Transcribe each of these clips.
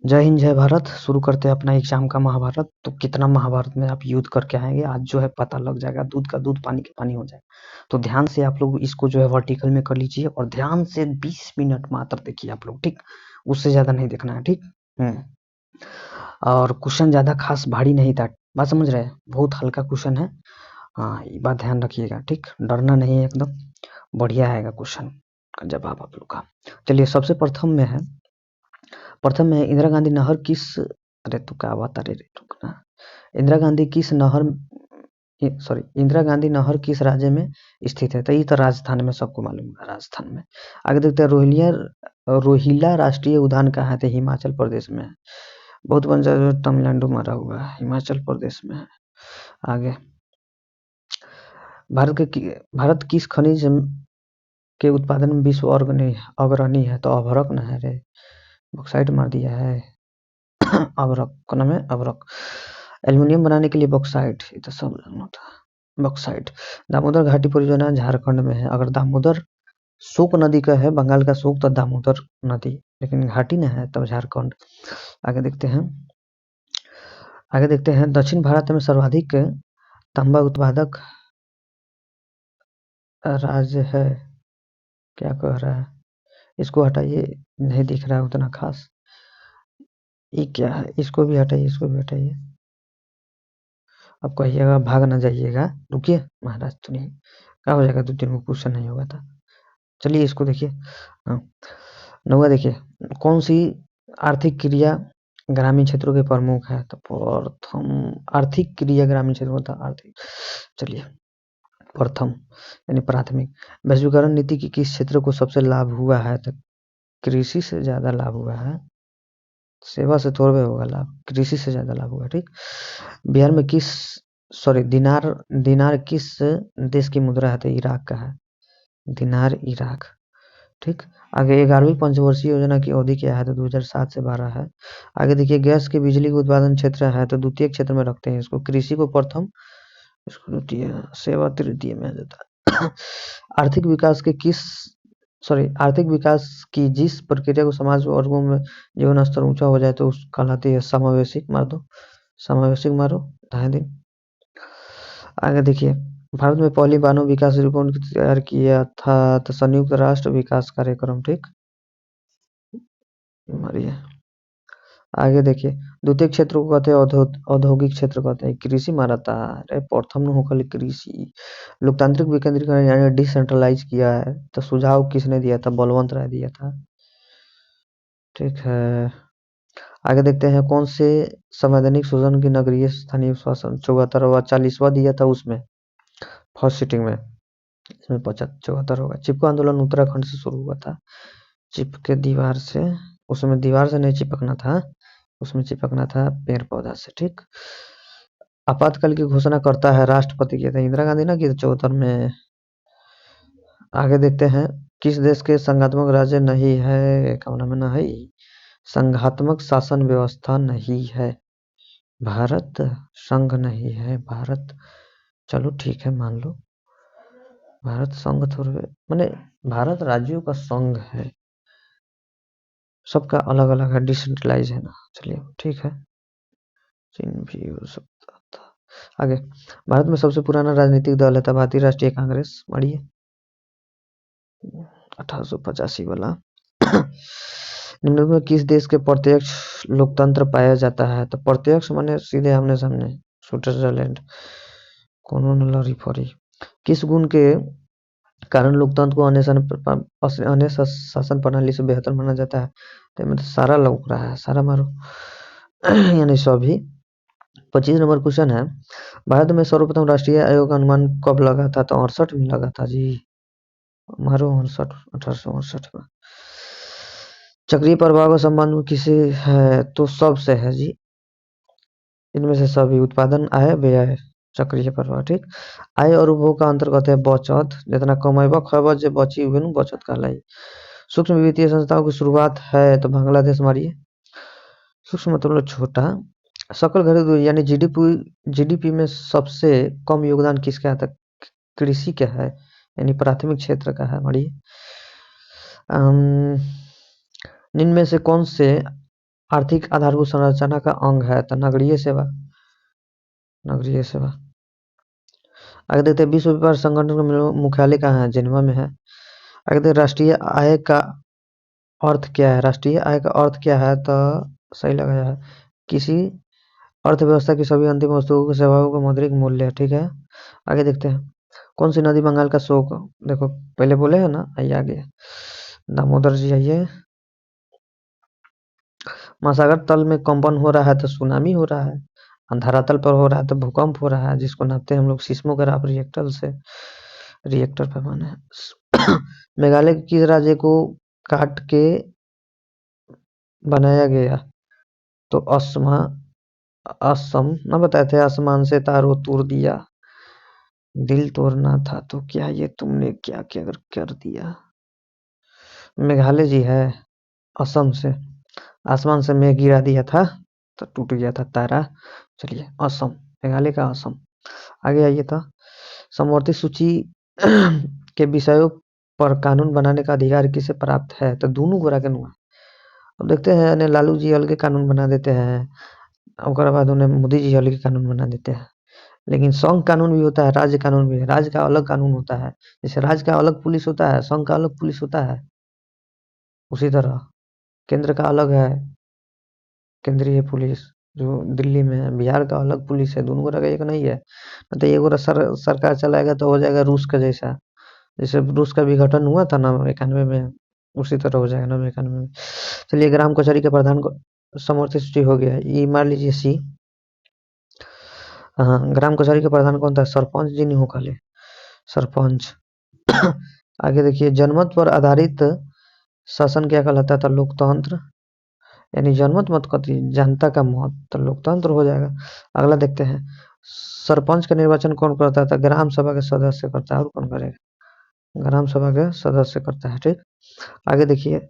जय हिंद जय भारत। शुरू करते हैं अपना एग्जाम का महाभारत। तो कितना महाभारत में आप युद्ध करके आएंगे आज जो है पता लग जाएगा, दूध का दूध पानी का पानी हो जाएगा। तो ध्यान से आप लोग इसको जो है वर्टिकल में कर लीजिए और ध्यान से 20 मिनट मात्र देखिए आप लोग, ठीक। उससे ज्यादा नहीं देखना है, ठीक। और क्वेश्चन ज्यादा खास भारी नहीं था, बात समझ रहे हैं, बहुत हल्का क्वेश्चन है। हाँ, ये बात ध्यान रखिएगा, ठीक। डरना नहीं है, एकदम बढ़िया आएगा क्वेश्चन का जवाब आप लोग का। चलिए, सबसे प्रथम में इंदिरा गांधी नहर किस, अरे तू क्या बता रहे रे, रुकना। इंदिरा गांधी किस नहर, सॉरी, इंदिरा गांधी नहर किस राज्य में स्थित है? तो ये तो राजस्थान में, सबको मालूम है, राजस्थान में। आगे देखते हैं, रोहिला राष्ट्रीय उद्यान कहाँ है? तो हिमाचल प्रदेश में है। बहुत बन जाए, तमिलनाडु मारा हुआ है, हिमाचल प्रदेश में है। आगे, भारत किस खनिज के उत्पादन में विश्व अग्रणी है? तो अभ्रक न है रे, बॉक्साइट मार दिया है। अभ्रक का नाम है, अभ्रक। एल्युमिनियम बनाने के लिए बॉक्साइट, ये तो सब जानना था, बॉक्साइट। दामोदर घाटी परियोजना झारखंड में है। अगर दामोदर शोक नदी का है, बंगाल का शोक, तो दामोदर नदी, लेकिन घाटी न है तब झारखंड। आगे देखते हैं, दक्षिण भारत में सर्वाधिक तांबा उत्पादक राज्य है। क्या कह रहा है? इसको हटाइए, नहीं दिख रहा है उतना खास। ये क्या है? इसको भी हटाइए, इसको भी हटाइए। अब कहिएगा भाग ना जाइएगा, रुकिए महाराज, तो नहीं क्या हो जाएगा, 2-3 को क्वेश्चन नहीं होगा था। चलिए इसको देखिए। हाँ, नौवा देखिए, कौन सी आर्थिक क्रिया ग्रामीण क्षेत्रों के प्रमुख है? तो प्रथम आर्थिक क्रिया ग्रामीण क्षेत्रों का आर्थिक, चलिए प्रथम यानी प्राथमिक। वैश्वीकरण नीति की किस क्षेत्र को सबसे लाभ हुआ है? तो कृषि से ज्यादा लाभ हुआ है, सेवा से थोड़े होगा लाभ, कृषि से ज्यादा लाभ हुआ, ठीक। बिहार में किस, सॉरी, दिनार, किस देश की मुद्रा है? तो इराक का है, दिनार इराक, ठीक। आगे, 11वीं पंचवर्षीय योजना की अवधि क्या है? तो 2007 से 12 है। आगे देखिए, गैस की बिजली का उत्पादन क्षेत्र है, तो द्वितीय क्षेत्र में रखते हैं इसको। कृषि को प्रथम, इसको द्वितीय, सेवा तृतीय में आ जाता है। आर्थिक विकास के किस, सॉरी, आर्थिक विकास की जिस प्रक्रिया को समाज वर्गों में जीवन स्तर ऊंचा हो जाए तो उस कहलाती है समावेशिक। मार दो, समावेशिक मारो, ढाई दिन। आगे देखिए, भारत में पहली मानव विकास रिपोर्ट तैयार किया था? तो संयुक्त राष्ट्र विकास कार्यक्रम, ठीक। मारिए। आगे देखिए, द्वितीय क्षेत्र को कहते हैं औद्योगिक क्षेत्र कहते हैं। कृषि मारा था, अरे प्रथम न होकर कृषि। लोकतांत्रिक विकेंद्रीकरण यानी डिसेंट्रलाइज किया है, तो सुझाव किसने दिया था? बलवंत राय दिया था, ठीक है। आगे देखते हैं, कौन से संवैधानिक शोषण की नगरीय स्थानीय शासन 74 व 40वां दिया था उसमें, फर्स्ट सिटिंग में, इसमें 74 होगा। चिपको आंदोलन उत्तराखंड से शुरू हुआ था, चिपके दीवार से, उसमें दीवार से नहीं चिपकना था, उसमें चिपकना था पेड़ पौधा से, ठीक। आपातकाल की घोषणा करता है राष्ट्रपति, की था इंदिरा गांधी ना, की 74 में। आगे देखते हैं, किस देश के संघात्मक राज्य नहीं है? कौन में नहीं, संघात्मक शासन व्यवस्था नहीं है भारत, संघ नहीं है भारत। चलो ठीक है, मान लो भारत संघ थोड़े, माने भारत राज्यों का संघ है, सबका अलग अलग है, डिसेंट्रलाइज है ना। चलिए ठीक है, चीन भी हो सकता था। आगे, भारत में सबसे पुराना राजनीतिक दल है था भारतीय राष्ट्रीय कांग्रेस, मारिए, 1885 वाला। निम्नलिखित में किस देश के प्रत्यक्ष लोकतंत्र पाया जाता है? तो प्रत्यक्ष माने सीधे आमने सामने, स्विट्जरलैंड। कोनो न लड़ी फड़ी। किस गुण के कारण लोकतंत्र को अन्य शासन प्रणाली से बेहतर माना जाता है? तो में तो सारा लौक रहा है, सारा मारो। यानी सभी। 25 नंबर क्वेश्चन है, भारत में सर्वप्रथम राष्ट्रीय आयोग का अनुमान कब लगा था? तो 68 में लगा था जी, मारो 68, 1868 में। चक्रीय प्रवाह का संबंध में किसे है? तो सबसे है जी, इनमें से सभी, उत्पादन, आय, व्यय, चक्रीय प्रवाह, ठीक। आय और उपभोग का अंतर कहते हैं बचत, जितना कमेबा खैबा जे बची हुए न बचत कहलाई। सूक्ष्म वित्तीय संस्थाओं की शुरुआत है? तो बांग्लादेश, मारिए। सूक्ष्म मतलब छोटा। सकल घरेलू यानी जीडीपी में सबसे कम योगदान किसका है? कृषि का है, यानी प्राथमिक क्षेत्र का है, मारिए। निम्न में से कौन से आर्थिक आधारभूत संरचना का अंग है तो नगरीय सेवा। नगरीय सेवा। आगे देखते हैं विश्व व्यापार संगठन का मुख्यालय कहाँ है? जिनेवा में है। आगे देखते हैं राष्ट्रीय आय का अर्थ क्या है? राष्ट्रीय आय का अर्थ क्या है? तो सही लगाया है, किसी अर्थव्यवस्था की सभी अंतिम वस्तुओं की सेवाओं का मौद्रिक मूल्य। ठीक है। आगे देखते हैं कौन सी नदी बंगाल का शोक, देखो पहले बोले है ना, आइए आगे दामोदर जी आइए। महासागर तल में कंपन हो रहा है तो सुनामी हो रहा है, धरातल पर हो रहा है तो भूकंप हो रहा है, जिसको नापते हैं हम लोग सिस्मोग्राफ रिएक्टर से, रिएक्टर पैमाने। मेघालय के किस राज्य को काट के बनाया गया? तो असम ना बताए थे, आसमान से तारों तोड़ दिया, दिल तोड़ना था तो क्या ये तुमने क्या क्या कर दिया। मेघालय जी है, असम से आसमान से मेघ गिरा दिया था तो टूट गया था तारा। चलिए असम, मेघालय का असम। आगे आइए तो समवर्ती सूची के विषयों पर कानून बनाने का अधिकार किसे प्राप्त है? तो दोनों गोरा के नुआ। अब देखते हैं ने लालू जी अलग कानून बना देते हैं, उसके बाद उन्हें मोदी जी अलग कानून बना देते हैं। लेकिन संघ कानून भी होता है, राज्य कानून भी है, राज्य का अलग कानून होता है। जैसे राज्य का अलग पुलिस होता है, संघ का अलग पुलिस होता है, उसी तरह केंद्र का अलग है, केंद्रीय पुलिस जो दिल्ली में है, बिहार का अलग पुलिस है, दोनों गोरा का एक नहीं है। तो ये गोरा सरकार चलाएगा तो हो जाएगा रूस का जैसा, जैसे रूस का विघटन हुआ था ना 91 में, उसी तरह हो जाएगा ना 91 में। चलिए ग्राम कचहरी के प्रधान को समवर्ती सूची हो गया, ये मान लीजिए सी। हाँ, ग्राम कचहरी के प्रधान कौन था? सरपंच जी नहीं हो खाली, सरपंच। आगे देखिए जनमत पर आधारित शासन क्या कहलाता था? लोकतंत्र। यानी जनमत मत कथी, जनता का मत, तो लोकतंत्र हो जाएगा। अगला देखते हैं सरपंच का निर्वाचन कौन करता था? ग्राम सभा के सदस्य करता है, और कौन करेगा? ग्राम सभा के सदस्य करता है। ठीक। आगे देखिए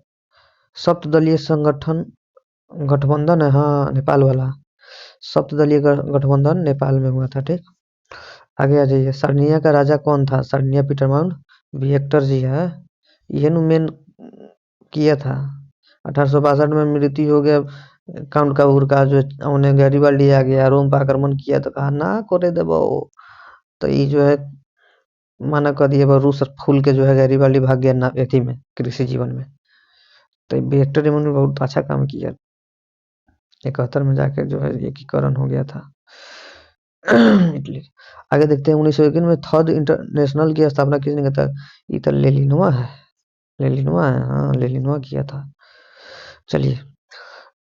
सप्तदलीय संगठन गठबंधन है, हाँ नेपाल वाला सप्तदलीय गठबंधन नेपाल में हुआ था। ठीक। आगे आ जाइए सरनिया का राजा कौन था? सरनिया पीटरमाउंट विक्टर जी है, ये मेन किया था। 1862 में मृत्यु हो गया काउंट काबूर का, जो उन्हें गैरिबाल्डी आ गया, रोम पर आक्रमण किया तो कहा ना करे देबो, तो ये जो है माना कर दिया, रूस फूल के जो है गैरिबाल्डी भाग गया ना एथी में, कृषि जीवन में। तो विक्टर ने बहुत अच्छा काम किया, 71 में जाके जो है एकीकरण हो गया था। इटली। आगे देखते हैं 1921 में थर्ड इंटरनेशनल की स्थापना किसने किया था? ये तो लेनिनवा है, लेनिनवा है, हाँ लेनिनवा किया था। चलिए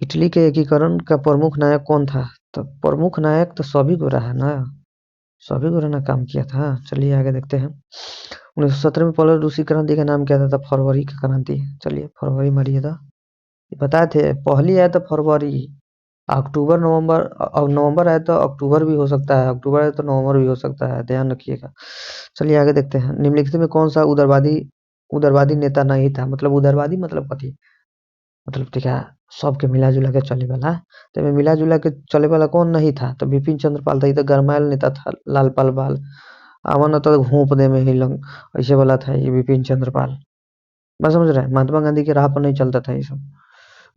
इटली के एकीकरण का प्रमुख नायक कौन था? तो प्रमुख नायक तो सभी गोरा है ना, सभी गोरा ने काम किया था। चलिए आगे देखते हैं 1917 में पहले रूसी क्रांति का नाम क्या था? फरवरी की क्रांति। चलिए फरवरी मारिए था, बताए थे पहली आए तो फरवरी, अक्टूबर नवंबर, अब नवंबर आए तो अक्टूबर भी हो सकता है, अक्टूबर आए तो नवंबर भी हो सकता है, ध्यान रखिएगा। चलिए आगे देखते हैं निम्नलिखित में कौन सा उदारवादी उदारवादी नेता नहीं था? मतलब उदारवादी मतलब कथी, मतलब ठीक है सबके मिला जुला के चले वाला, तो में मिला जुला के चले वाला कौन नहीं था? तो बिपिन चंद्र पाल था, ये तो गरमायल नेता था, लालपाल बाल आवन तो घूप दे में ही लंग, ऐसे वाला था ये बिपिन चंद्र पाल। बस समझ रहे हैं, महात्मा गांधी की राह पर नहीं चलता था ये सब,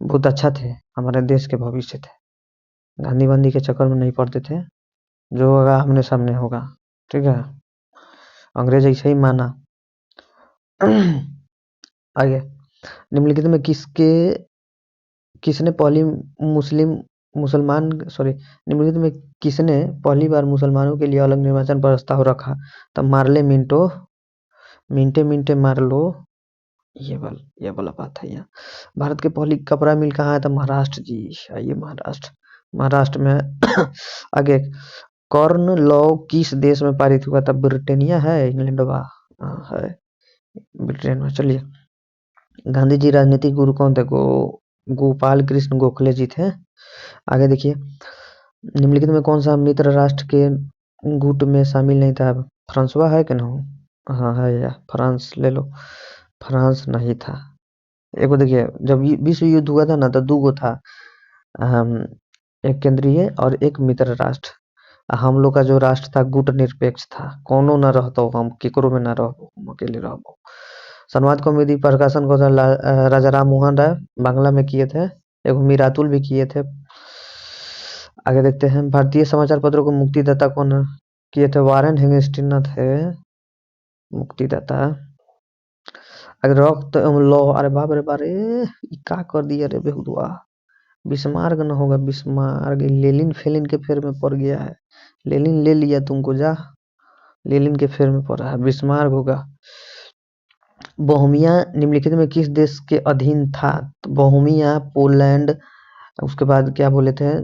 बहुत अच्छा थे, हमारे देश के भविष्य थे, गांधी वांधी के चक्कर में नहीं पड़ते थे, जो होगा आमने सामने होगा। ठीक है, अंग्रेज ऐसे ही माना। आगे निम्नलिखित में किसने पहली मुस्लिम मुसलमान सॉरी निम्नलिखित में किसने पहली बार मुसलमानों के लिए अलग निर्वाचन प्रस्ताव रखा? तो मार्ले मिंटो, मिंटे मिंटे मार लो, ये वाला बात है। यहाँ भारत की पहली कपड़ा मिल कहाँ है? तो महाराष्ट्र जी, आइए महाराष्ट्र, महाराष्ट्र में। आगे कॉर्न लॉ किस देश में पारित हुआ था? ब्रिटेनिया है, इंग्लैंड है ब्रिटेन में। चलिए गांधी जी राजनीतिक गुरु कौन थे? गोपाल कृष्ण गोखले जी थे। आगे देखिए निम्नलिखित में कौन सा मित्र राष्ट्र के गुट में शामिल नहीं था? फ्रांसवा है कि नहीं? हाँ है, या फ्रांस ले लो, फ्रांस नहीं था। एक देखिए जब विश्व युद्ध हुआ था ना तो दो गो था, एक केंद्रीय और एक मित्र राष्ट्र। हम लोग का जो राष्ट्र था गुट निरपेक्ष था, कोनो न रहतो, हम केकरो में न रहो, हम अकेले रहो। संवाद कॉमेडी प्रकाशन को राजा राम मोहन राय बांग्ला में किए थे। एगो मीरातुल भी किए थे। आगे देखते हैं, भारतीय समाचार पत्रों को मुक्तिदाता कौन किए थे? वारेन हेस्टिंग्स न थे मुक्तिदाता। अगर रक्त एवं लौह, अरे बाप रे बाप रे, ई का कर दिया रे बेहुदवा। बिस्मार्क न होगा, बिस्मार्क लेनिन फेलिन के फेर में पड़ गया है। लेनिन ले लिया तुमको, जा लेनिन के फेर में पड़ा है, बिस्मार्क होगा। बोहेमिया निम्नलिखित में किस देश के अधीन था? तो बोहेमिया पोलैंड, उसके बाद क्या बोले थे,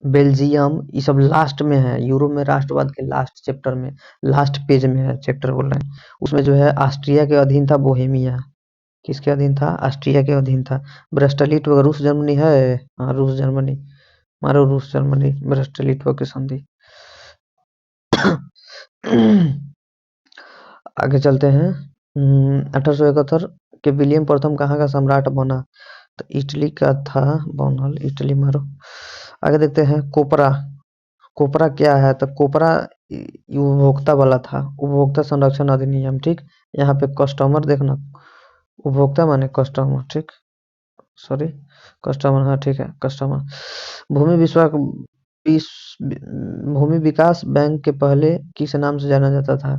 बेल्जियम, ये सब लास्ट में है। यूरोप में राष्ट्रवाद के लास्ट चैप्टर में, लास्ट पेज में है, चैप्टर बोल रहे हैं उसमें जो है ऑस्ट्रिया के अधीन था बोहेमिया। किसके अधीन था? ऑस्ट्रिया के अधीन था। ब्रेस्टलिट रूस जर्मनी है, हाँ रूस जर्मनी, मारो रूस जर्मनी, ब्रेस्टलिट की संधि। आगे चलते हैं। 1871 के विलियम प्रथम कहाँ का सम्राट बना? तो इटली का था बनल, इटली मारो। आगे देखते हैं, कोपरा, कोपरा क्या है? तो कोपरा उपभोक्ता वाला था, उपभोक्ता संरक्षण अधिनियम, ठीक। यहाँ पे कस्टमर देखना, उपभोक्ता माने कस्टमर, ठीक, सॉरी कस्टमर, हाँ ठीक है कस्टमर। भूमि विश्व भूमि विकास बैंक के पहले किस नाम से जाना जाता था?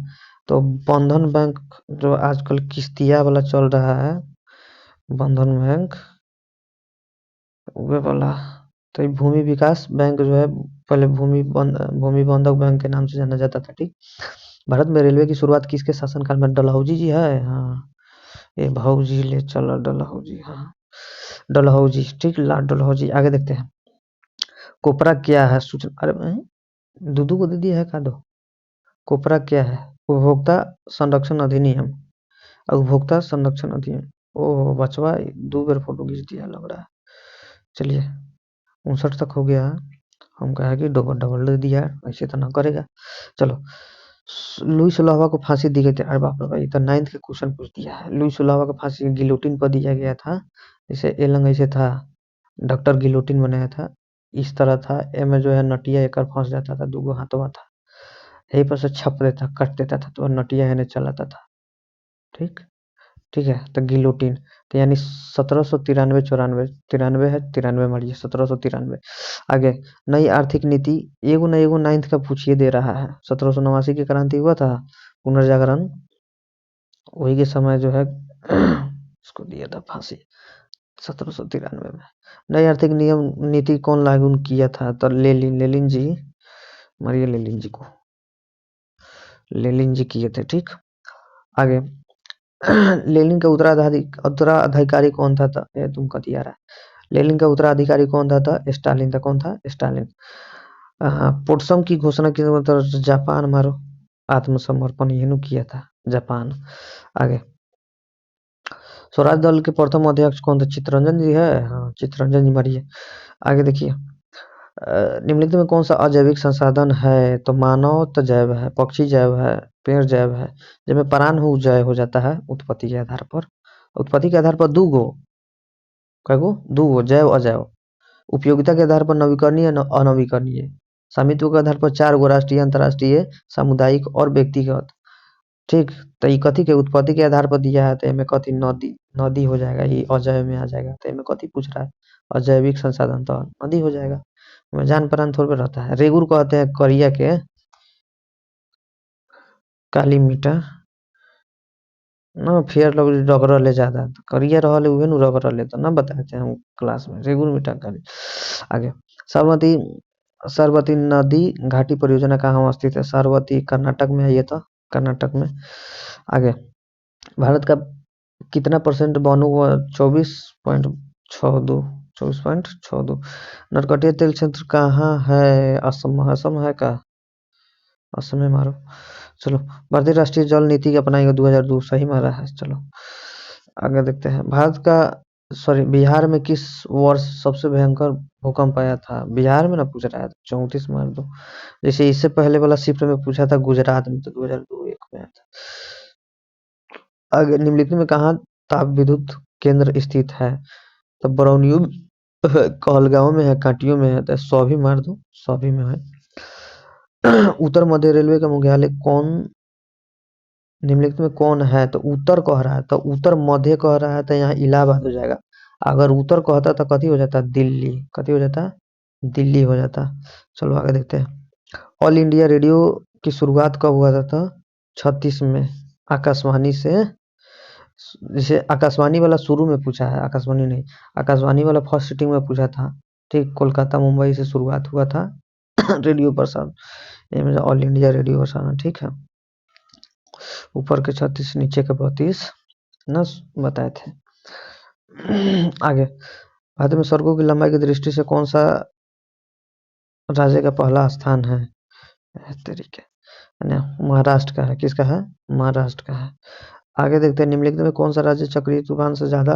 तो बंधन बैंक, जो आजकल किश्तिया वाला चल रहा है, बंधन बैंक वे वाला। तो ये भूमि विकास बैंक जो है, पहले भूमि बंधक बैंक के नाम से जाना जाता था, ठीक। भारत में रेलवे की शुरुआत किसके शासनकाल में? डलहौजी जी है, हाँ ये भाऊजी ले चला डलहौजी, हाँ डलहौजी, ठीक, ला डलहौजी। आगे देखते हैं, कोपरा क्या है? सूचना, अरे दूधू को दे दिया है का दो। कोपरा क्या है? उपभोक्ता संरक्षण अधिनियम, उपभोक्ता संरक्षण अधिनियम। ओह बचवा, दो बार फोटो खींच दिया लग रहा है। चलिए 59 तक हो गया। हम कहा कि डबल डबल दे दिया, ऐसे तो ना करेगा। चलो, लुईस लावा को फांसी दी गई थी, अरे बाप रे भाई, तो 9th के क्वेश्चन पूछ दिया है। लुईस लावा को फांसी गिलोटिन पर दिया गया था। जैसे एलंग ऐसे था, डॉक्टर गिलोटिन बनाया था, इस तरह था। ए में जो है नटिया एक फंस जाता था, दूगो हाथवा था, यहीं पर से छप देता, कट देता था, तो नटिया है चलाता था, ठीक। ठीक है, तो गिलोटिन, तो यानी 1793 तिरानवे है, तिरानवे मारिए, 1793। आगे, नई आर्थिक नीति, एगो न एगो 9th का पूछिए दे रहा है। 1789 की क्रांति हुआ था, पुनर्जागरण, वही के समय जो है उसको दिया था फांसी 1793 में। नई आर्थिक नियम नीति कौन लागू किया था? तो लेलिन, लेलिन जी, मारिए लेलिन जी को, लेलिन जी किए थे, ठीक। आगे, लेनिन का उत्तराधिकारी कौन था? ये तुम कथी आ रहा है। लेनिन का उत्तराधिकारी कौन था? स्टालिन था। कौन था? स्टालिन। पोट्सम की घोषणा किस मतलब? जापान मारो, आत्मसमर्पण ये किया था जापान। आगे, स्वराज दल के प्रथम अध्यक्ष कौन थे? चित्तरंजन जी है, हाँ चित्तरंजन जी मारिए। आगे देखिए, निम्नलिखित में कौन सा अजैविक संसाधन है? तो मानव तो जैव है, पक्षी जैव है, पेड़ जैव है। जब में परान हो जैव हो जाता है उत्पत्ति के आधार पर, उत्पत्ति के आधार पर दूगो, कैगो? दूगो, जैव अजैव। उपयोगिता के आधार पर नवीकरणीय अनवीकरणीय। स्वामित्व के आधार पर 4 गो, राष्ट्रीय, अंतर्राष्ट्रीय, सामुदायिक और व्यक्तिगत, ठीक। तो ये कथी के उत्पत्ति के आधार पर दिया है? तो इनमें कथी, नदी, नदी हो जाएगा, ये अजैव में आ जाएगा। तो इनमें कथी पूछ रहा है? अजैविक संसाधन, तो नदी हो जाएगा। जान परान थोड़े पे रहता है। रेगुर कहते हैं करिया के, काली मीटा ना, फेयर लवली रगड़ले ज्यादा, तो करिया रहले उहे नु रगड़ले, तो ना बताए थे हम क्लास में, रेगुर मीटा काली। आगे, साबरमती, सरस्वती नदी घाटी परियोजना कहाँ स्थित है? सरस्वती कर्नाटक में है, ये तो कर्नाटक में। आगे, भारत का कितना परसेंट वनु? 24.62, 24.62। नरकटिया तेल क्षेत्र कहाँ है? असम, असम है का? असम में मारो। चलो, भारतीय राष्ट्रीय जल नीति अपनाई गई 2002, सही मारा है। चलो आगे देखते हैं, भारत का, सॉरी बिहार में किस वर्ष सबसे भयंकर भूकंप आया था? बिहार में ना पूछ रहा है, 34 मार दो। जैसे इससे पहले वाला शिफ्ट में पूछा था गुजरात में, तो 2002 एक में आया था। आगे, निम्नलिखित में कहाँ ताप विद्युत केंद्र स्थित है? तो बरौनियो में है, कहलगांव में है, कांटियों में है, तो सभी मार दो, सभी में है। उत्तर मध्य रेलवे का मुख्यालय कौन, निम्नलिखित में कौन है? तो उत्तर कह रहा है, तो उत्तर मध्य कह रहा है, तो यहाँ इलाहाबाद हो जाएगा। अगर उत्तर कहता तो कथी हो जाता, दिल्ली, कथी हो जाता, दिल्ली हो जाता। चलो आगे देखते हैं। ऑल इंडिया रेडियो की शुरुआत कब हुआ था, तो 36 में आकाशवाणी से। जैसे आकाशवाणी वाला शुरू में पूछा है, आकाशवाणी नहीं, आकाशवाणी वाला फर्स्ट सिटिंग में पूछा था, ठीक, कोलकाता मुंबई से शुरुआत हुआ था रेडियो प्रसारण, ये मेरा ऑल इंडिया रेडियो प्रसारण, ठीक है। ऊपर के 36 नीचे के 32 ना बताए थे। आगे, भारत में सड़कों की लंबाई की दृष्टि से कौन सा राज्य का पहला स्थान है, तरीके, महाराष्ट्र का है, किसका है, महाराष्ट्र का है। आगे देखते हैं, निम्नलिखित में कौन सा राज्य चक्रीय तूफान से ज्यादा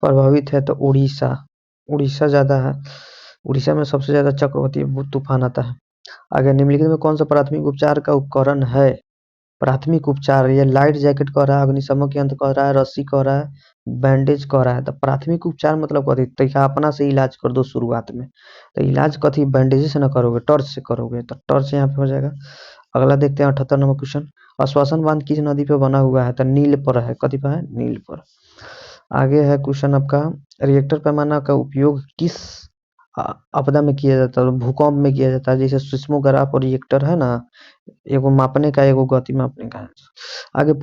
प्रभावित है, तो उड़ीसा, उड़ीसा ज्यादा है, उड़ीसा में सबसे ज्यादा चक्रवाती तूफान आता है। आगे, निम्नलिखित में कौन सा प्राथमिक उपचार का उपकरण है, प्राथमिक उपचार, ये लाइट जैकेट कह रहा है, अग्निशमन यंत्र कह रहा है, रस्सी कह रहा है, बैंडेज कह रहा है, तो प्राथमिक उपचार मतलब कथी, तरीका अपना से इलाज कर दो शुरुआत में, तो इलाज कथी, बैंडेज से ना करोगे, टॉर्च से करोगे, तो टॉर्च यहाँ पे हो जाएगा। अगला देखते हैं 78 नंबर क्वेश्चन, आश्वासन बांध किस नदी पे बना हुआ है, तो नील पर है, कथी पर है, नील पर। आगे है क्वेश्चन आपका, रिएक्टर पैमाना का उपयोग किस आपदा में किया जाता है, भूकंप में किया जाता है, जैसे सिस्मोग्राफ और रिएक्टर है ना, एगो मापने का, एगो गति मापने का है। आगे,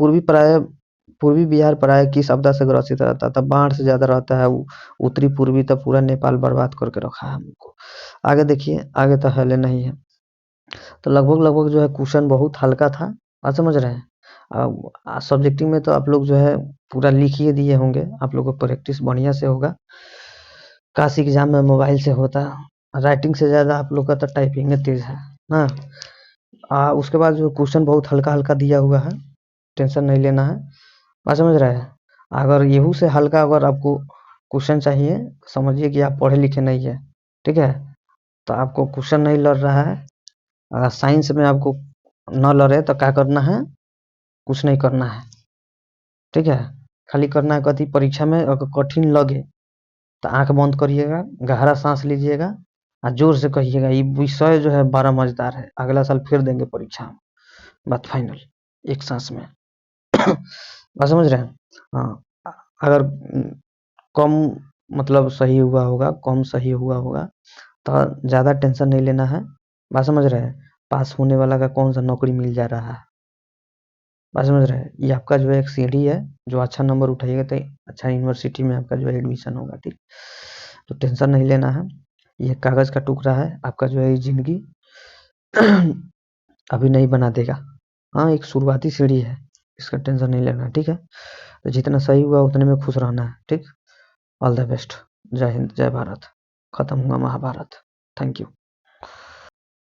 पूर्वी बिहार प्राय किस आपदा से ग्रसित रहता है, तब बाढ़ से ज्यादा रहता है, उत्तरी पूर्वी तो पूरा नेपाल बर्बाद करके रखा है हमको। आगे देखिए, आगे तो हले नहीं है, तो लगभग लगभग जो है क्वेश्चन बहुत हल्का था, बात समझ रहे हैं। सब्जेक्टिव में तो आप लोग जो है पूरा लिख ही दिए होंगे, आप लोग को प्रैक्टिस बढ़िया से होगा, काश एग्जाम में मोबाइल से होता, राइटिंग से ज्यादा आप लोग का तो टाइपिंग तेज है ना। उसके बाद जो क्वेश्चन बहुत हल्का हल्का दिया हुआ है, टेंशन नहीं लेना है, बात समझ रहे हैं। अगर येहू से हल्का अगर आपको क्वेश्चन चाहिए, समझिए कि आप पढ़े लिखे नहीं है, ठीक है, तो आपको क्वेश्चन नहीं लड़ रहा है, अगर साइंस में आपको न लड़े तो क्या करना है, कुछ नहीं करना है, ठीक है, खाली करना है कथी, परीक्षा में अगर कठिन लगे तो आंख बंद करिएगा, गहरा सांस लीजिएगा और जोर से कहिएगा ये विषय जो है बड़ा मजेदार है, अगला साल फिर देंगे परीक्षा में, बात फाइनल, एक सांस में। बात समझ रहे हैं। हाँ, अगर कम मतलब सही हुआ होगा, कम सही हुआ होगा तो ज्यादा टेंशन नहीं लेना है, बात समझ रहे हैं। पास होने वाला का कौन सा नौकरी मिल जा रहा है, बात समझ रहे हैं। ये आपका जो है एक सीढ़ी है, जो अच्छा नंबर उठाइएगा तो अच्छा यूनिवर्सिटी में आपका जो है एडमिशन होगा, ठीक, तो टेंशन नहीं लेना है। ये कागज का टुकड़ा है, आपका जो है ये जिंदगी अभी नहीं बना देगा, हाँ एक शुरुआती सीढ़ी है, इसका टेंशन नहीं लेना, ठीक है। तो जितना सही हुआ उतने में खुश रहना है, ठीक। ऑल द बेस्ट, जय हिंद, जय भारत, खत्म हुआ महाभारत, थैंक यू।